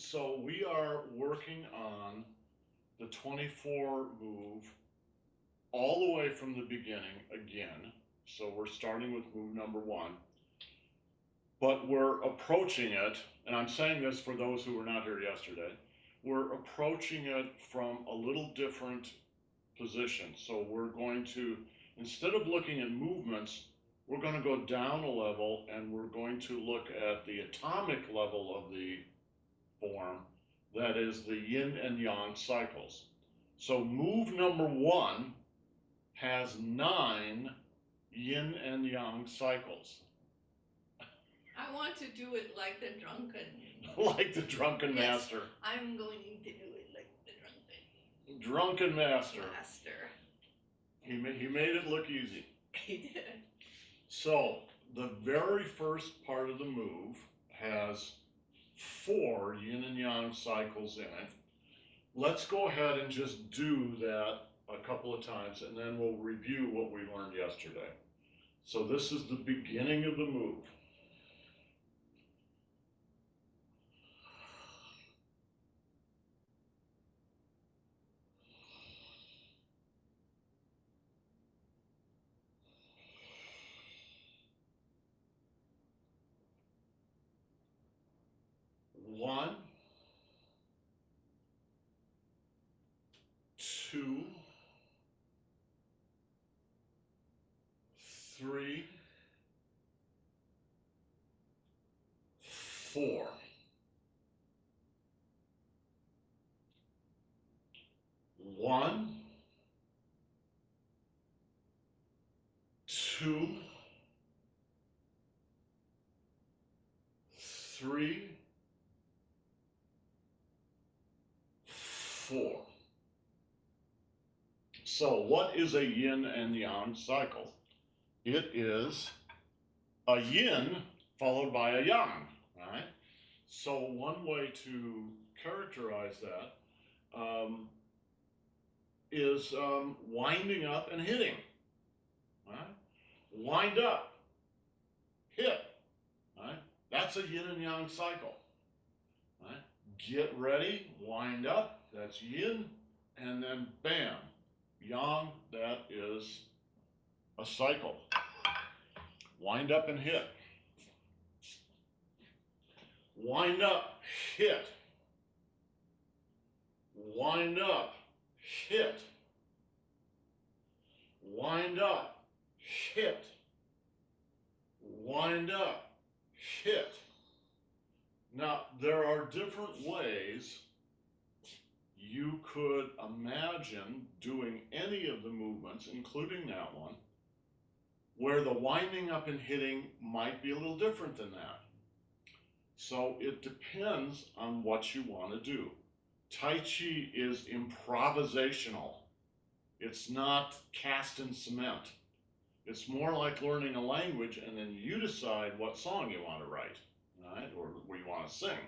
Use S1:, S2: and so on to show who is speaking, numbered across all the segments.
S1: So we are working on the 24 move all the way from the beginning again. So we're starting with move number 1, but we're approaching it, and I'm saying this for those who were not here yesterday, we're approaching it from a little different position. So we're going to, instead of looking at movements, we're going to go down a level and we're going to look at the atomic level of the form, that is the yin and yang cycles. So move number 1 has 9 yin and yang cycles.
S2: I want to do it like the drunken.
S1: Like the drunken
S2: Yes,
S1: master.
S2: I'm going to do it like the
S1: Drunken master.
S2: master.
S1: He made it look easy.
S2: He did.
S1: So the very first part of the move has 4 yin and yang cycles in it. Let's go ahead and just do that a couple of times, and then we'll review what we learned yesterday. So this is the beginning of the move. One, 2, 3, 4. 1, 2, 3, 4. So what is a yin and yang cycle? It is a yin followed by a yang, right? So one way to characterize that is winding up and hitting, right? Wind up, hit, right? That's a yin and yang cycle, right? Get ready, wind up, that's yin, and then bam, yang, that is a cycle. Wind up and hit. Wind up, hit. Wind up, hit. Wind up, hit. Wind up, hit. Now, there are different ways you could imagine doing any of the movements, including that one, where the winding up and hitting might be a little different than that. So it depends on what you want to do. Tai Chi is improvisational. It's not cast in cement. It's more like learning a language and then you decide what song you want to write, right? Or what you want to sing.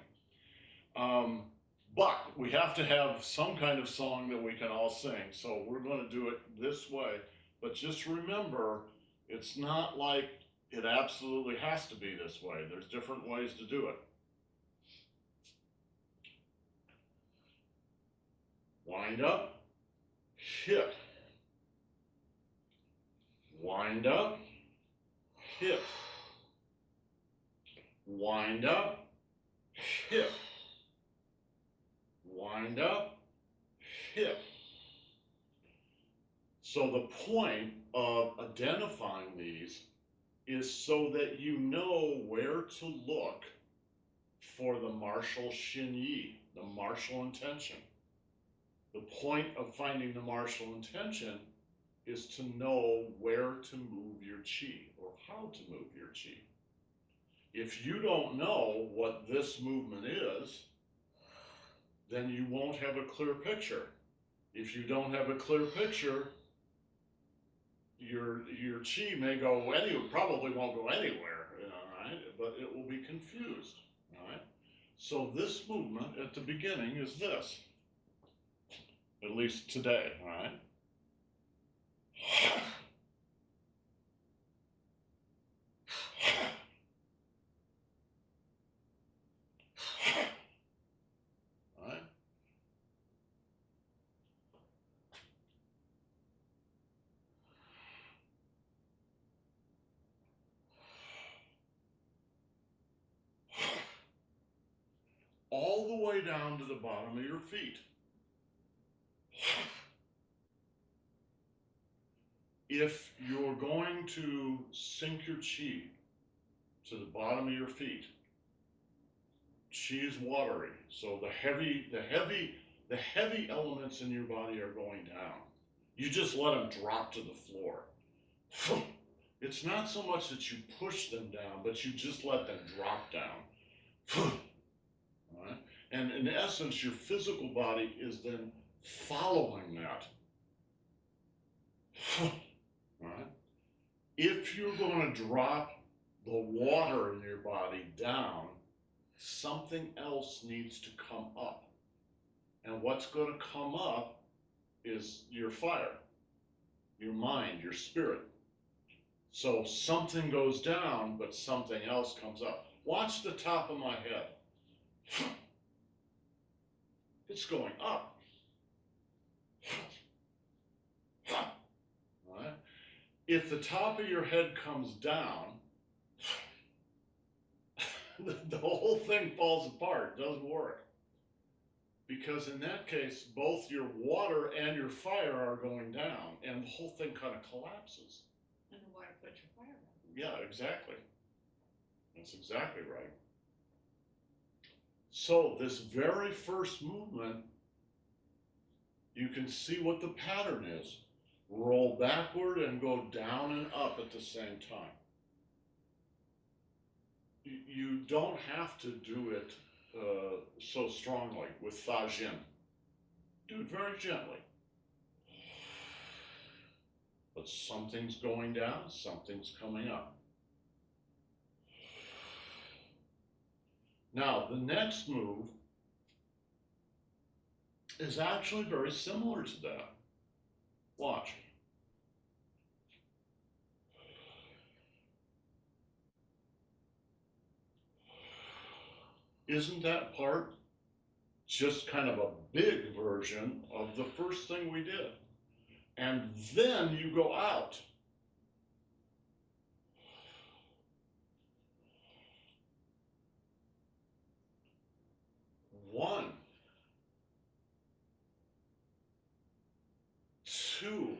S1: But we have to have some kind of song that we can all sing. So we're going to do it this way. But just remember, it's not like it absolutely has to be this way. There's different ways to do it. Wind up, hit. Wind up, hit. Wind up, hit. Wind up, hit. So the point of identifying these is so that you know where to look for the martial Xin Yi, the martial intention. The point of finding the martial intention is to know where to move your chi or how to move your chi. If you don't know what this movement is, then you won't have a clear picture. If you don't have a clear picture, your chi may go probably won't go anywhere, right? But it will be confused, right? So this movement at the beginning is this, at least today, right? all the way down to the bottom of your feet. If you're going to sink your chi to the bottom of your feet, chi is watery, so the heavy elements in your body are going down. You just let them drop to the floor. It's not so much that you push them down, but you just let them drop down. Right? And in essence, your physical body is then following that. Right? If you're going to drop the water in your body down, something else needs to come up. And what's going to come up is your fire, your mind, your spirit. So something goes down, but something else comes up. Watch the top of my head. It's going up. Right? If the top of your head comes down, the whole thing falls apart, doesn't work. Because in that case, both your water and your fire are going down, and the whole thing kind of collapses.
S2: And the water puts your fire out.
S1: Yeah, exactly. That's exactly right. So this very first movement, you can see what the pattern is. Roll backward and go down and up at the same time. You don't have to do it so strongly with TAIJI. Do it very gently. But something's going down, something's coming up. Now, the next move is actually very similar to that. Watch. Isn't that part just kind of a big version of the first thing we did? And then you go out. One, two,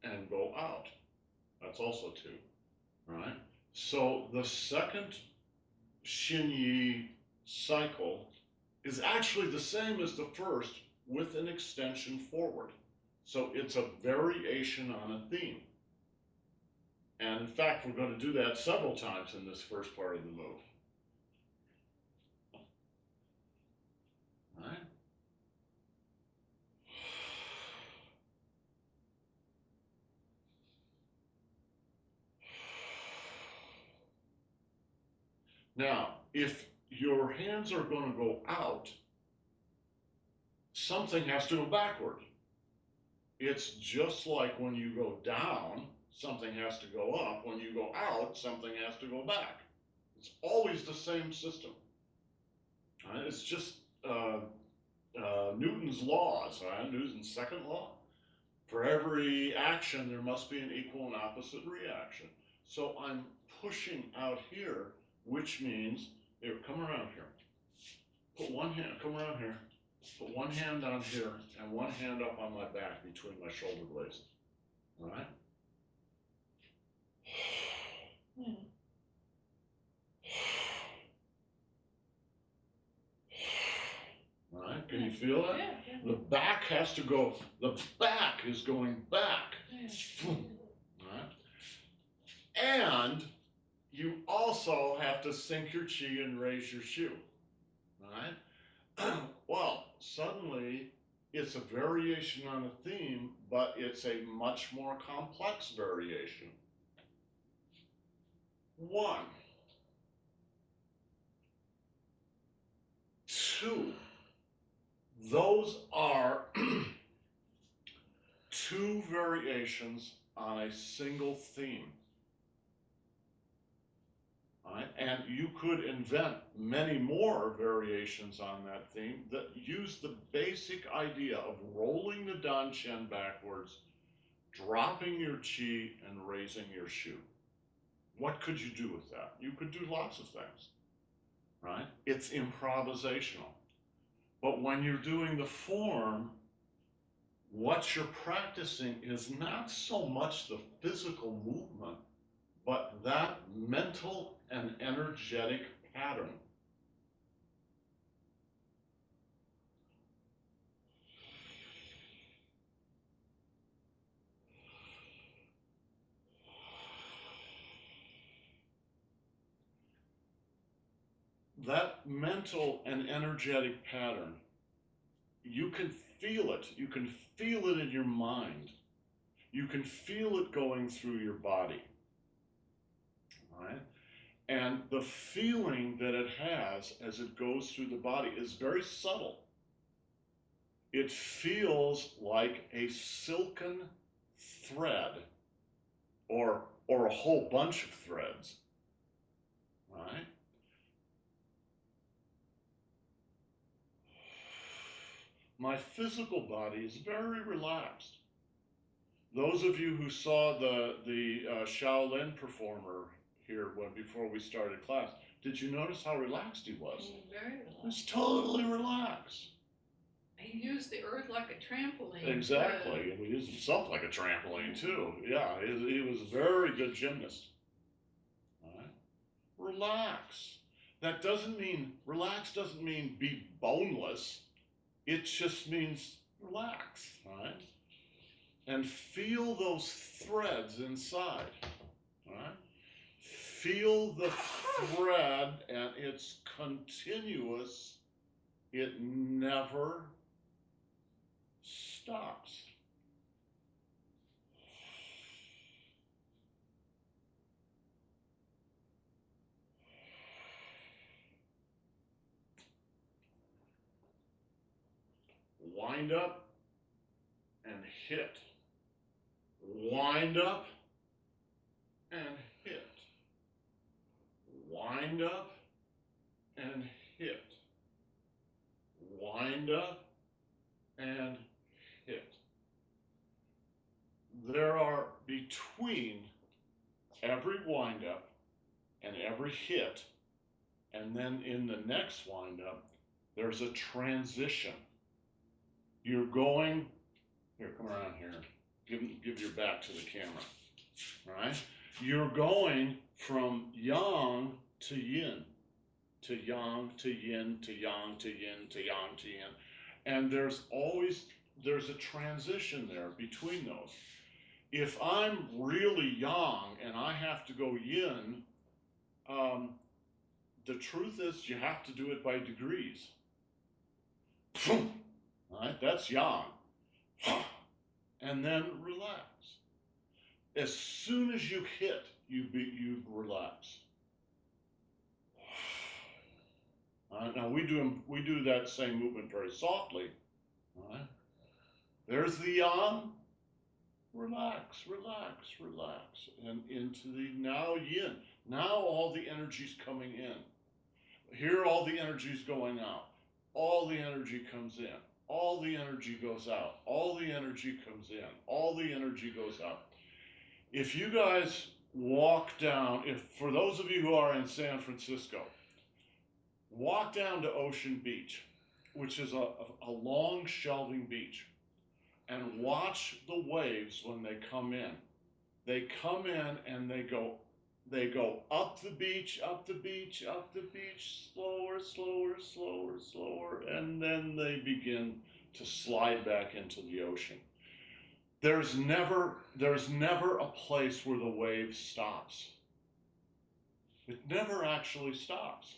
S1: and go out. That's also two, right? So the second Xinyi cycle is actually the same as the first with an extension forward. So it's a variation on a theme. And in fact, we're going to do that several times in this first part of the move. All right? Now, if your hands are going to go out, something has to go backward. It's just like when you go down, something has to go up. When you go out, something has to go back. It's always the same system. Right? It's just Newton's laws, right? Newton's second law. For every action, there must be an equal and opposite reaction. So I'm pushing out here, which means, here, come around here. Put one hand, come around here. Put one hand on here and one hand up on my back between my shoulder blades. All right? All right, can you feel that?
S2: Yeah.
S1: The back has to go, the back is going back. All right? And you also have to sink your chi and raise your shu. All right? Well, suddenly it's a variation on a theme, but it's a much more complex variation. One, two. Those are two variations on a single theme. All right? And you could invent many more variations on that theme that use the basic idea of rolling the danchen backwards, dropping your chi, and raising your shu. What could you do with that? You could do lots of things. right? It's improvisational. But when you're doing the form, what you're practicing is not so much the physical movement, but that mental and energetic pattern. That mental and energetic pattern, you can feel it. You can feel it in your mind. You can feel it going through your body. Right? And the feeling that it has as it goes through the body is very subtle. It feels like a silken thread or a whole bunch of threads. Right? My physical body is very relaxed. Those of you who saw the Shaolin performer here before we started class, did you notice how relaxed he was?
S2: Very relaxed.
S1: He was totally relaxed.
S2: He used the earth like a trampoline.
S1: Exactly, and he used himself like a trampoline too. Yeah, he was a very good gymnast. All right, relax. That doesn't mean relax. Doesn't mean be boneless. It just means relax. All right. And feel those threads inside, all right? Feel the thread, and it's continuous. It never stops. Wind up and hit. Wind up and hit. Wind up and hit. Wind up and hit. There are between every wind up and every hit, and then in the next wind up, there's a transition. You're going, here, come around here. Give your back to the camera, right? You're going from yang to yin, to yang to yin, to yang to yin, to yang to yin. And there's a transition there between those. If I'm really yang and I have to go yin, the truth is you have to do it by degrees. Right? That's yang. And then relax. As soon as you hit, you relax. Now we do that same movement very softly. Right? There's the yang. Relax, relax, relax, and into the now yin. Now all the energy's coming in. Here all the energy's going out. All the energy comes in. All the energy goes out. All the energy comes in. All the energy goes out. If you guys walk down, for those of you who are in San Francisco, walk down to Ocean Beach, which is a long shelving beach, and watch the waves when they come in. They come in and they go up the beach, up the beach, up the beach, slower, slower, slower, slower, and then they begin to slide back into the ocean. There's never a place where the wave stops. It never actually stops.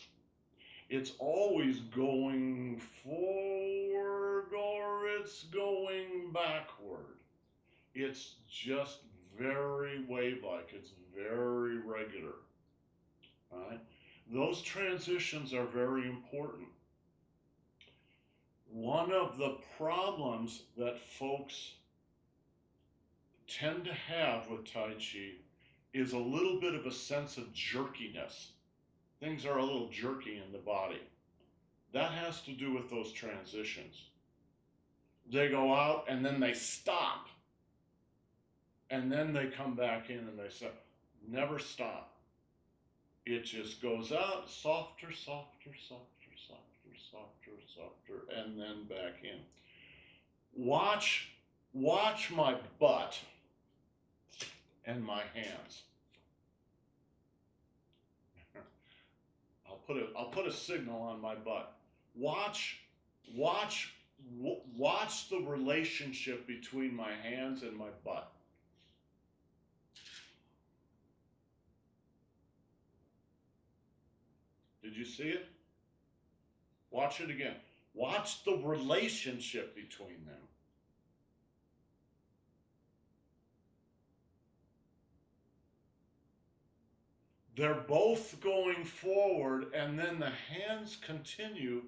S1: It's always going forward or it's going backward. It's just very wave-like. It's very regular. Right? Those transitions are very important. One of the problems that folks tend to have with Tai Chi is a little bit of a sense of jerkiness. Things are a little jerky in the body. That has to do with those transitions. They go out and then they stop. And then they come back in and they say, never stop. It just goes out softer, softer, softer, softer, softer, softer, and then back in. Watch my butt and my hands. I'll put a signal on my butt. Watch the relationship between my hands and my butt. Did you see it? Watch it again. Watch the relationship between them. They're both going forward, and then the hands continue,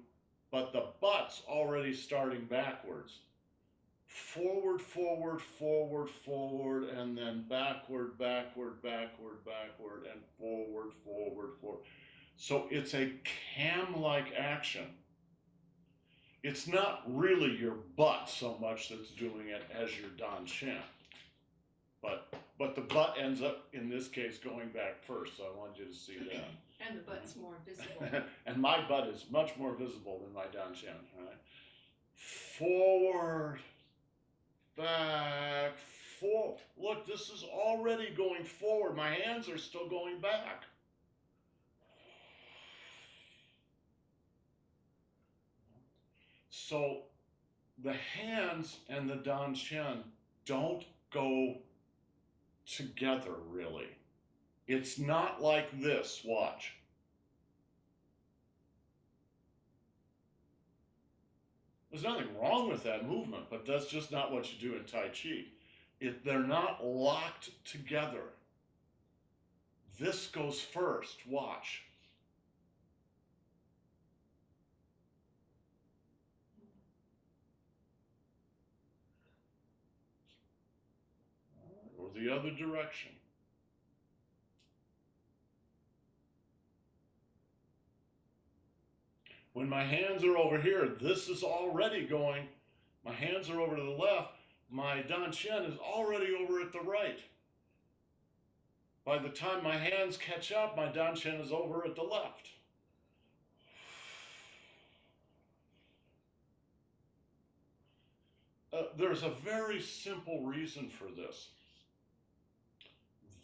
S1: but the butt's already starting backwards. Forward, forward, forward, forward, and then backward, backward, backward, backward, and forward, forward, forward. So it's a cam-like action. It's not really your butt so much that's doing it as your Dan Shen. But the butt ends up, in this case, going back first, so I want you to see that.
S2: And the butt's more visible.
S1: And my butt is much more visible than my Dan Shen. Right? Forward, back, forward. Look, this is already going forward. My hands are still going back. So the hands and the Dan Shen don't go together, really. It's not like this. Watch. There's nothing wrong with that movement, but that's just not what you do in Tai Chi. They're not locked together. This goes first. Watch. Or the other direction. When my hands are over here, this is already going, my hands are over to the left, my Dan Shen is already over at the right. By the time my hands catch up, my Dan Shen is over at the left. There's a very simple reason for this.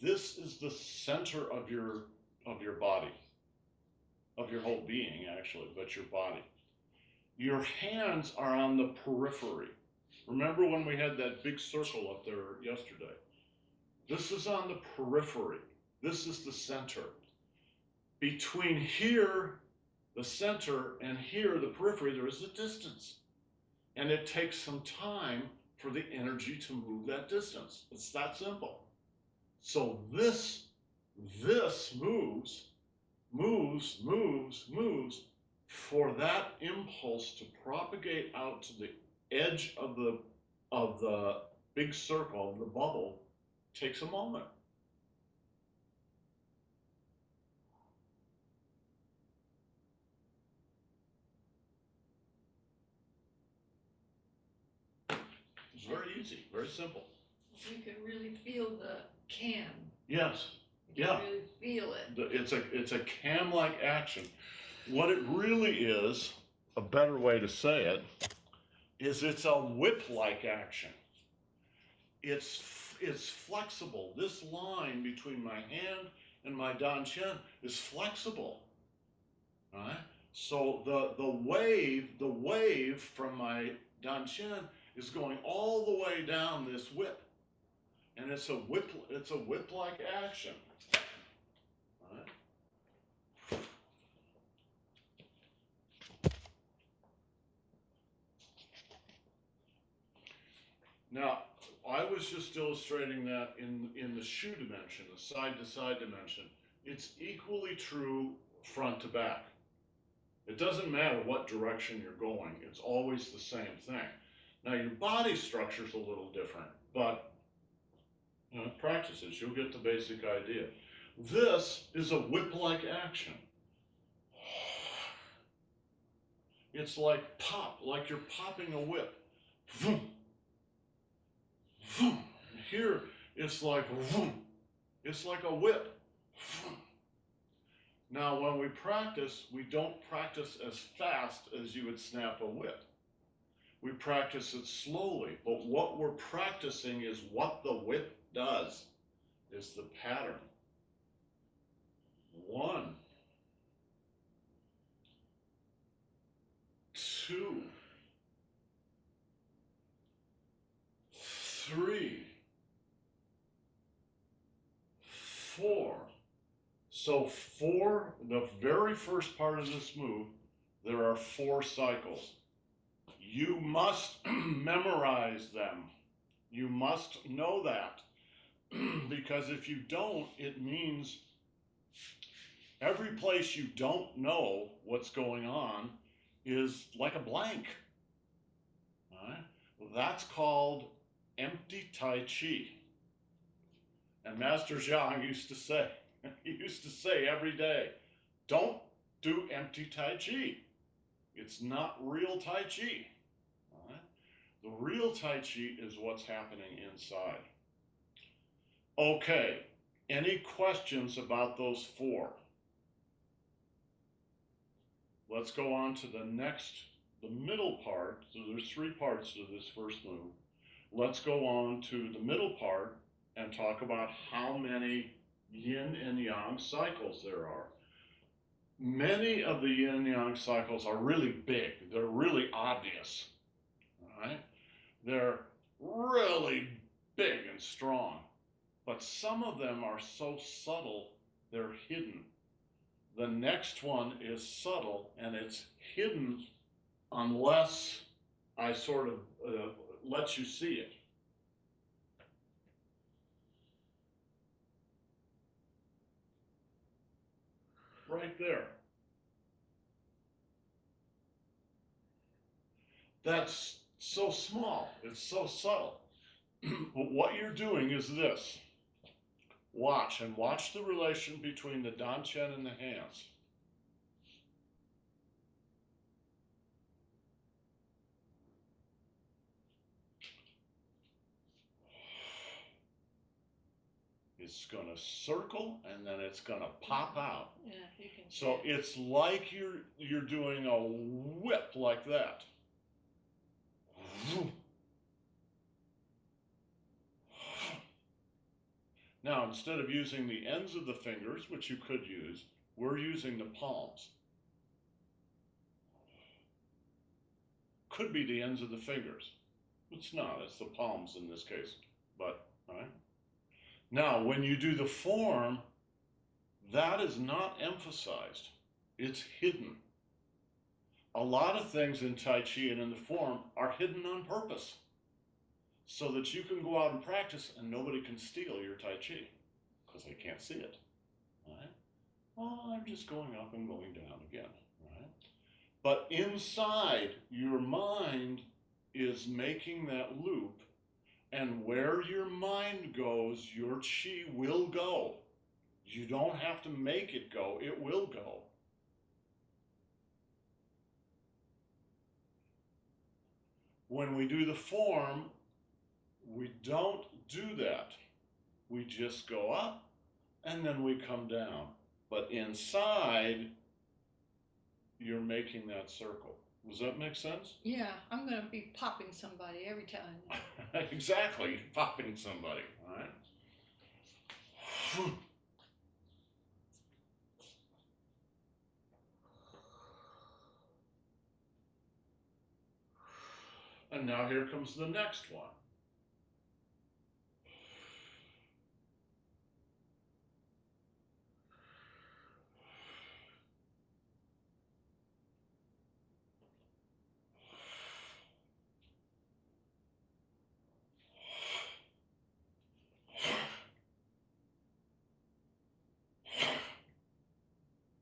S1: This is the center of your body, of your whole being, actually, but your body. Your hands are on the periphery. Remember when we had that big circle up there yesterday? This is on the periphery. This is the center. Between here, the center, and here, the periphery, there is a distance. And it takes some time for the energy to move that distance. It's that simple. So this moves for that impulse to propagate out to the edge of the big circle, the bubble, takes a moment. It's very easy, very simple.
S2: You can really feel the cam.
S1: Yes.
S2: You can really feel it.
S1: It's a cam-like action. What it really is, a better way to say it, is it's a whip-like action. It's flexible. This line between my hand and my Dan Shen is flexible. Right? So the wave from my Dan Shen is going all the way down this whip. And it's a whip-like action. Right? Now, I was just illustrating that in the shu dimension, the side-to-side dimension. It's equally true front to back. It doesn't matter what direction you're going. It's always the same thing. Now, your body structure is a little different, but practice it, you'll get the basic idea. This is a whip-like action. It's like pop, like you're popping a whip. Vroom. Vroom. Here, it's like vroom. It's like a whip. Vroom. Now, when we practice, we don't practice as fast as you would snap a whip. We practice it slowly, but what we're practicing is what the whip does, is the pattern. 1, 2, 3, 4. So for the very first part of this move, there are 4 cycles. You must memorize them. You must know that. Because if you don't, it means every place you don't know what's going on is like a blank. All right? Well, that's called empty Tai Chi. And Master Zhang used to say, he used to say every day, don't do empty Tai Chi. It's not real Tai Chi. All right? The real Tai Chi is what's happening inside. Okay, any questions about those 4? Let's go on to the next, the middle part. So there's 3 parts to this first move. Let's go on to the middle part and talk about how many yin and yang cycles there are. Many of the yin and yang cycles are really big. They're really obvious. All right? They're really big and strong. But some of them are so subtle, they're hidden. The next one is subtle, and it's hidden unless I sort of let you see it. Right there. That's so small, it's so subtle. But what you're doing is this. Watch, and watch the relation between the dantian and the hands. It's going to circle and then it's going to pop out.
S2: Yeah, you can.
S1: So it's like you're doing a whip like that. Now, instead of using the ends of the fingers, which you could use, we're using the palms. Could be the ends of the fingers. It's not, it's the palms in this case. But, all right. Now, when you do the form, that is not emphasized. It's hidden. A lot of things in Tai Chi and in the form are hidden on purpose, so that you can go out and practice and nobody can steal your Tai Chi because they can't see it. Right? Oh, I'm just going up and going down again. Right? But inside, your mind is making that loop, and where your mind goes, your Chi will go. You don't have to make it go, it will go. When we do the form, we don't do that. We just go up and then we come down. But inside, you're making that circle. Does that make sense?
S2: Yeah, I'm going to be popping somebody every time.
S1: Exactly, popping somebody, all right? And now here comes the next one.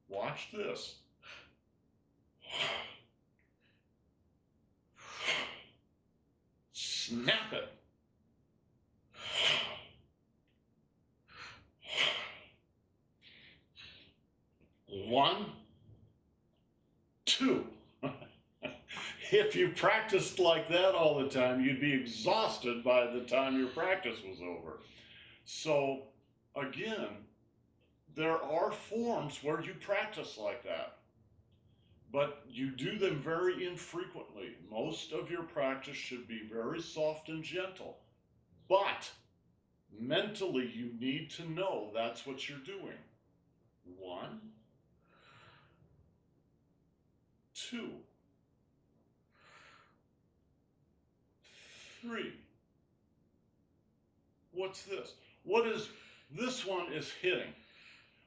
S1: Watch this. Snap it. One, two. If you practiced like that all the time, you'd be exhausted by the time your practice was over. So again, there are forms where you practice like that, but you do them very infrequently. Most of your practice should be very soft and gentle, but mentally you need to know that's what you're doing. 1, 2, 3. What's this? What is this one is hitting?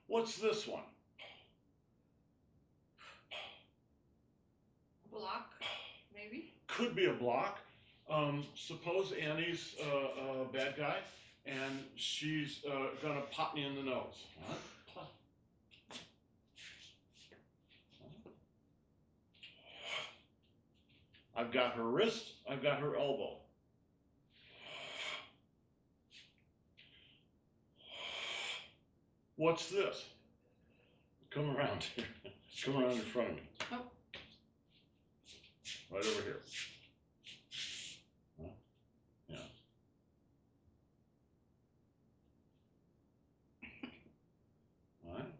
S1: What's this one?
S2: Block, maybe?
S1: Could be a block. Suppose Annie's a bad guy and she's gonna pop me in the nose. Huh? I've got her wrist, I've got her elbow. What's this? Come around here. Come around in front of me.
S2: Oh.
S1: Right over here. Huh? Yeah. All right.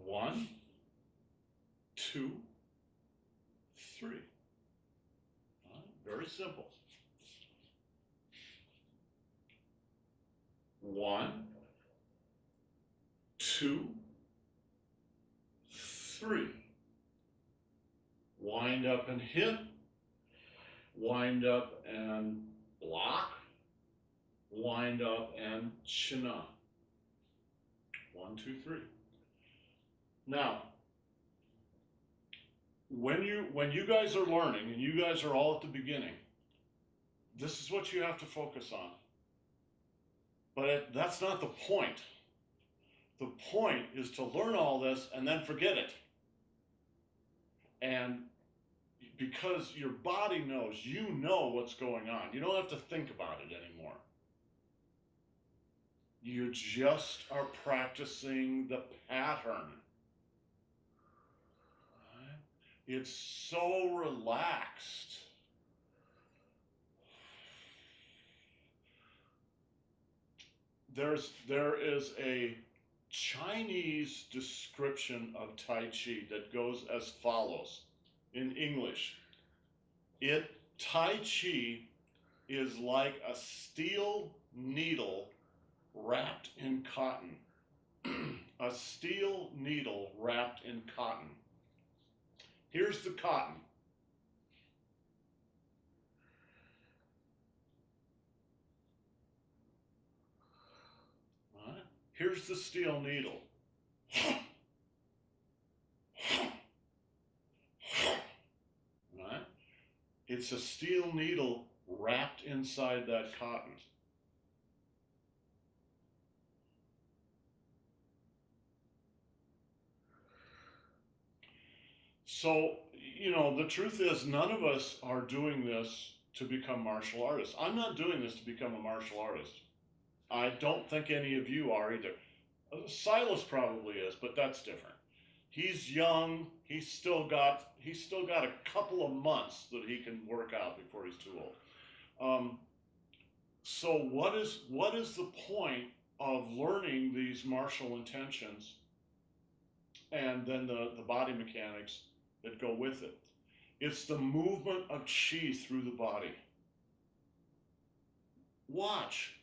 S1: 1, 2, 3. All right. Very simple. 1, 2, 3. Wind up and hit. Wind up and block. Wind up and chin up. 1, 2, 3. Now, when you guys are learning, and you guys are all at the beginning, this is what you have to focus on. But that's not the point. The point is to learn all this and then forget it. And because your body knows, you know what's going on. You don't have to think about it anymore. You just are practicing the pattern. It's so relaxed. There is a Chinese description of Tai Chi that goes as follows in English. Tai Chi is like a steel needle wrapped in cotton. A steel needle wrapped in cotton. Here's the cotton. All right. Here's the steel needle. All right. It's a steel needle wrapped inside that cotton. So, the truth is none of us are doing this to become martial artists. I'm not doing this to become a martial artist. I don't think any of you are either. Silas probably is, but that's different. He's young. He's still got a couple of months that he can work out before he's too old. So what is the point of learning these martial intentions and then the body mechanics that go with it? It's the movement of chi through the body. Watch.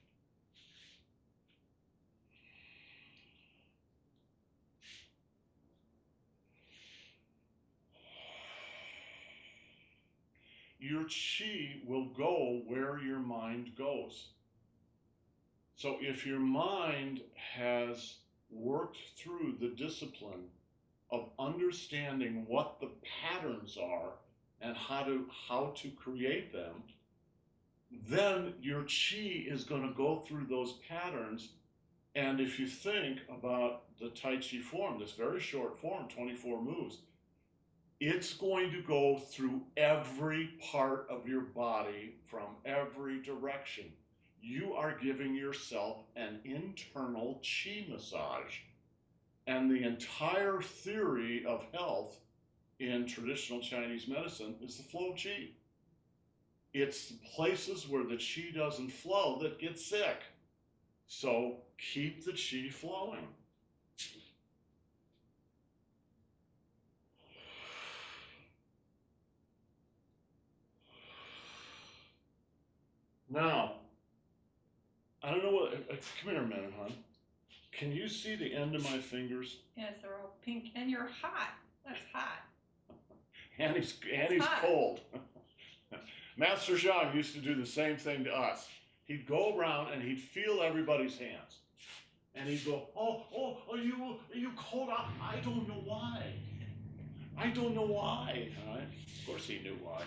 S1: Your chi will go where your mind goes. So if your mind has worked through the discipline of understanding what the patterns are and how to create them, then your chi is going to go through those patterns. And if you think about the Tai Chi form, this very short form, 24 moves, it's going to go through every part of your body from every direction. You are giving yourself an internal chi massage. And the entire theory of health in traditional Chinese medicine is the flow of chi. It's the places where the chi doesn't flow that get sick. So keep the chi flowing. Now, I don't know what, come here a minute, hon. Can you see the end of my fingers?
S3: Yes, they're all pink, and you're hot. That's hot.
S1: Annie's
S3: hot.
S1: cold. Master Zhang used to do the same thing to us. He'd go around and he'd feel everybody's hands. And he'd go, are you cold? I don't know why. I don't know why. Right? Of course he knew why.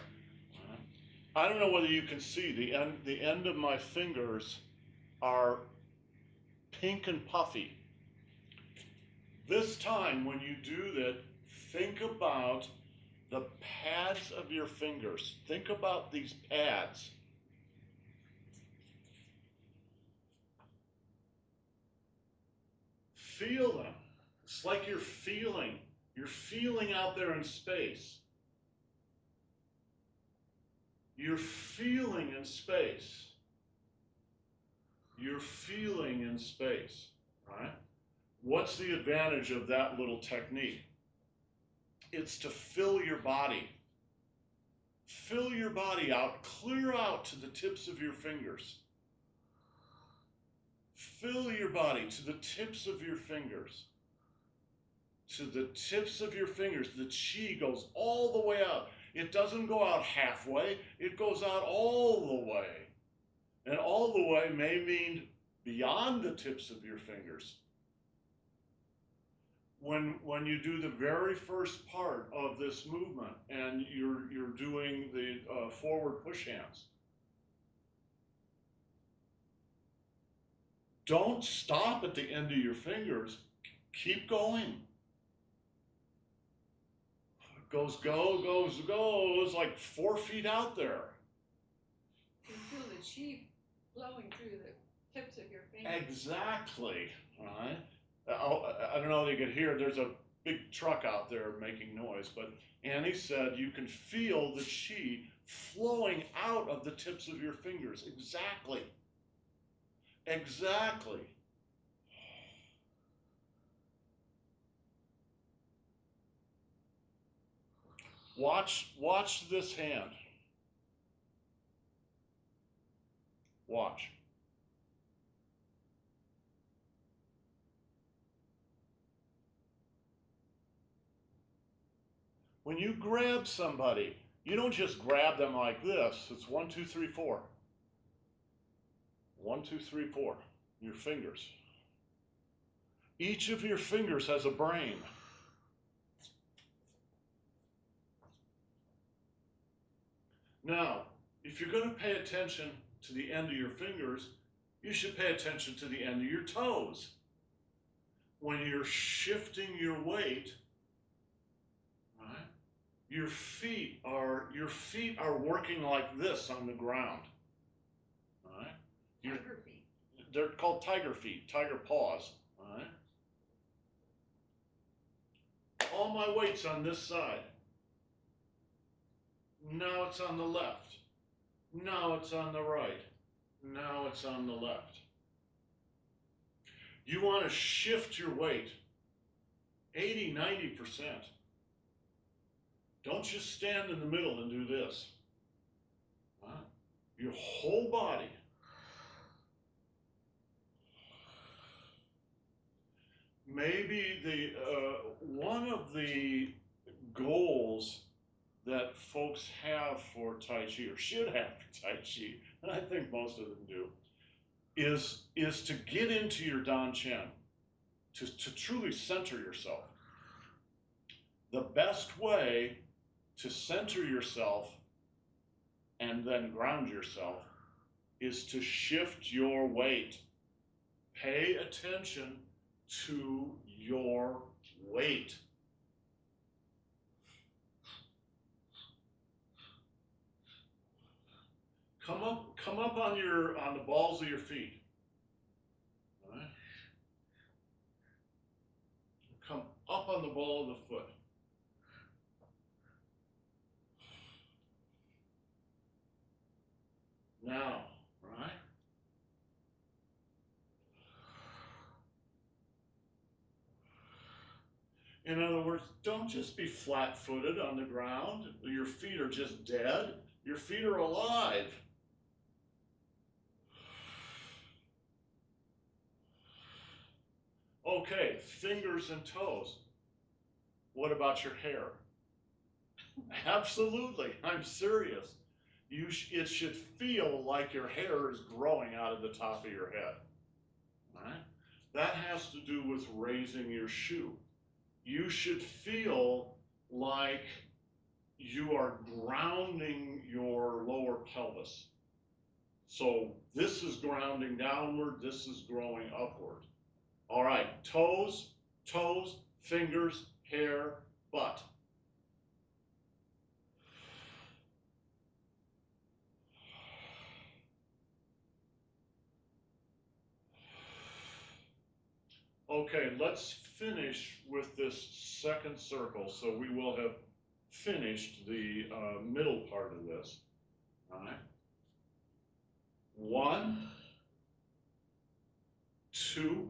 S1: I don't know whether you can see the end of my fingers are pink and puffy. This time when you do that, think about the pads of your fingers. Think about these pads. Feel them. It's like you're feeling out there in space. You're feeling in space. You're feeling in space, right? What's the advantage of that little technique? It's to fill your body. Fill your body out, clear out to the tips of your fingers. Fill your body to the tips of your fingers. To the tips of your fingers. The chi goes all the way out. It doesn't go out halfway, it goes out all the way. And all the way may mean beyond the tips of your fingers. When you do the very first part of this movement and you're doing the forward push hands, don't stop at the end of your fingers. Keep going. Goes like 4 feet out there.
S2: You feel the chi flowing through the tips of your fingers.
S1: Exactly. Right. I don't know if you could hear. There's a big truck out there making noise, but Annie said you can feel the chi flowing out of the tips of your fingers. Exactly. Exactly. Watch this hand. Watch. When you grab somebody, you don't just grab them like this. It's 1, 2, 3, 4. 1, 2, 3, 4. Your fingers. Each of your fingers has a brain. Now, if you're going to pay attention to the end of your fingers, you should pay attention to the end of your toes. When you're shifting your weight, right, your feet are working like this on the ground. Right?
S2: Tiger feet.
S1: They're called tiger feet, tiger paws. Right? All my weight's on this side. Now it's on the left. Now it's on the right. Now it's on the left. You want to shift your weight 80, 90%. Don't just stand in the middle and do this. Your whole body. Maybe one of the goals that folks have for Tai Chi, or should have for Tai Chi, and I think most of them do, is to get into your Dan Chen, to truly center yourself. The best way to center yourself and then ground yourself is to shift your weight. Pay attention to your weight. Come up on the balls of your feet. All right? Come up on the ball of the foot. In other words, don't just be flat-footed on the ground. Your feet are just dead. Your feet are alive. Okay, fingers and toes. What about your hair? Absolutely, I'm serious. It should feel like your hair is growing out of the top of your head. All right? That has to do with raising your shoe. You should feel like you are grounding your lower pelvis. So this is grounding downward, this is growing upward. All right, toes, fingers, hair, butt. Okay, let's finish with this second circle. So we will have finished the middle part of this. All right. 1, 2,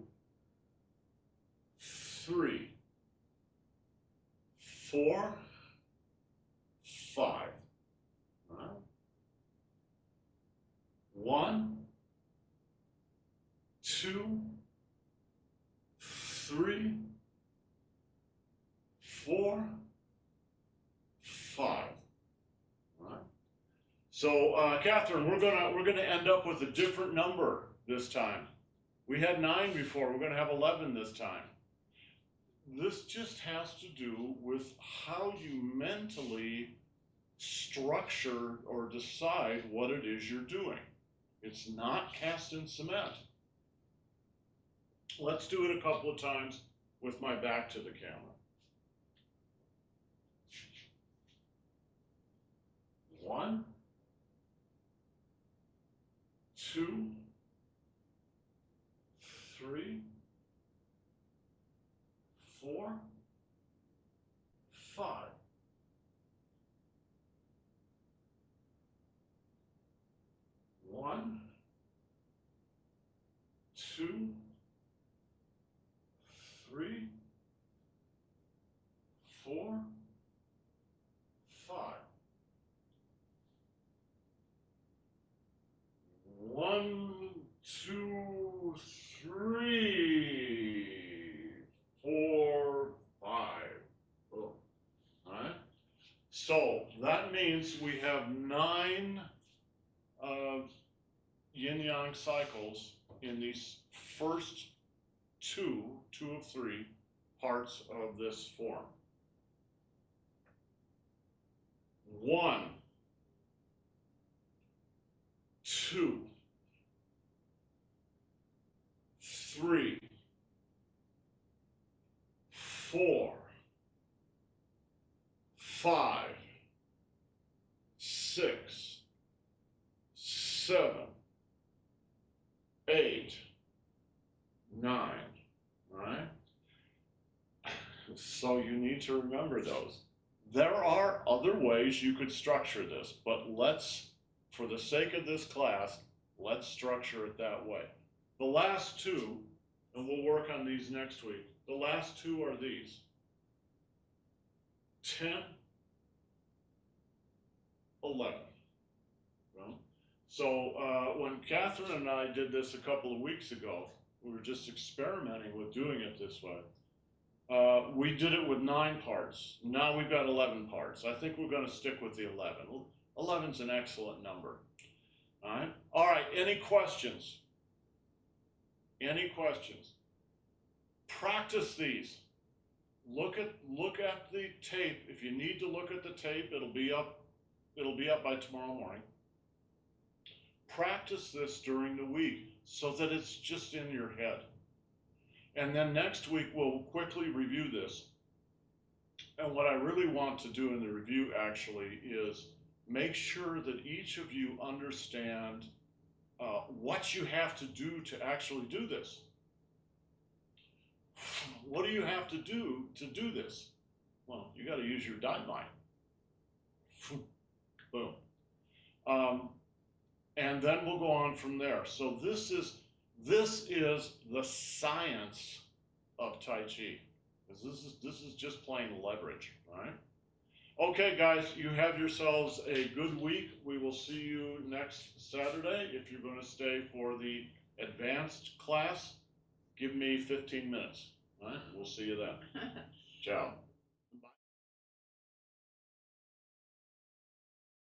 S1: 3, 4, 5. All right. 1, 2, 3, 4, 5. All right. So, Catherine, we're gonna end up with a different number this time. We had 9 before. We're gonna have 11 this time. This just has to do with how you mentally structure or decide what it is you're doing. It's not cast in cement. Let's do it a couple of times with my back to the camera. 1, 2, 3, 4, 5. 1, 2, 3, 4, 5. 1, 2, 3, 4, 5. Oh. All right. So that means we have 9 yin-yang cycles in these first two of 3 parts of this form. 1, 2, 3, 4, 5, 6, 7, 8, 9, right? So you need to remember those. There are other ways you could structure this, but let's, for the sake of this class, let's structure it that way. The last 2, and we'll work on these next week, the last 2 are these. 10, 11. Well, so when Catherine and I did this a couple of weeks ago, we were just experimenting with doing it this way. We did it with 9 parts. Now we've got 11 parts. I think we're going to stick with the 11. 11's an excellent number. All right. All right. Any questions? Any questions? Practice these. Look at the tape. If you need to look at the tape, it'll be up by tomorrow morning. Practice this during the week so that it's just in your head. And then next week, we'll quickly review this. And what I really want to do in the review actually is make sure that each of you understand what you have to do to actually do this. What do you have to do this? Well, you got to use your dot mind. Boom. And then we'll go on from there. So this is the science of Tai Chi. 'Cause this is just plain leverage, right? Okay, guys, you have yourselves a good week. We will see you next Saturday. If you're going to stay for the advanced class, give me 15 minutes. All right, we'll see you then. Ciao.